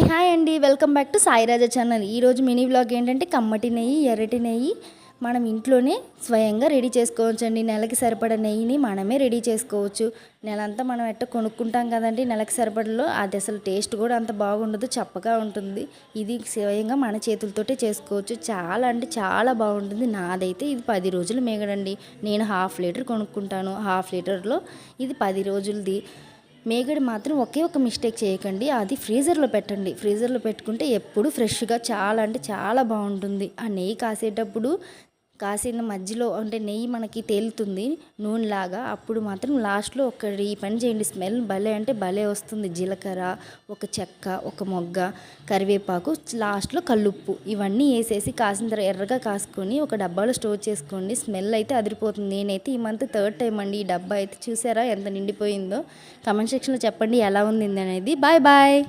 Hi అండి, welcome back to సాయిరాజా channel. ఈరోజు mini vlog ఏంటంటే కమ్మటి నెయ్యి, ఎర్రటి నెయ్యి మనం ఇంట్లోనే స్వయంగా రెడీ చేసుకోవచ్చు అండి. నెలకి సరిపడా నెయ్యిని మనమే రెడీ చేసుకోవచ్చు. నెలంతా మనం కొనుక్కుంటాం కదండి, నెలకి సరిపడలో అది అసలు టేస్ట్ కూడా అంత బాగుండదు, చప్పగా ఉంటుంది. ఇది స్వయంగా మన చేతులతోటే చేసుకోవచ్చు. చాలా అంటే చాలా బాగుంటుంది. నాదైతే ఇది 10 రోజులు మేగడండి. నేను 1/2 లీటర్ కొనుక్కుంటాను. 1/2 లీటర్లో ఇది 10 రోజులది. మేగడ మాత్రం ఒకే ఒక మిస్టేక్ చేయకండి, అది ఫ్రీజర్లో పెట్టండి. ఫ్రీజర్లో పెట్టుకుంటే ఎప్పుడు ఫ్రెష్గా చాలా అంటే చాలా బాగుంటుంది. ఆ నెయ్యి కాసేటప్పుడు కాసిన మధ్యలో అంటే నెయ్యి మనకి తేలుతుంది నూనెలాగా, అప్పుడు మాత్రం లాస్ట్లో ఈ పని చేయండి. స్మెల్ భలే అంటే భలే వస్తుంది. జీలకర్ర, ఒక చెక్క, ఒక మొగ్గ, కరివేపాకు, లాస్ట్లో కల్లుప్పు ఇవన్నీ వేసేసి కాసిన తర్వాత ఎర్రగా కాసుకొని ఒక డబ్బాలో స్టోర్ చేసుకోండి. స్మెల్ అయితే అదిరిపోతుంది. నేనైతే ఈ మంత్ 3rd టైం అండి ఈ డబ్బా అయితే. చూసారా ఎంత నిండిపోయిందో? కమెంట్ సెక్షన్లో చెప్పండి ఎలా ఉంది అనేది. Bye bye.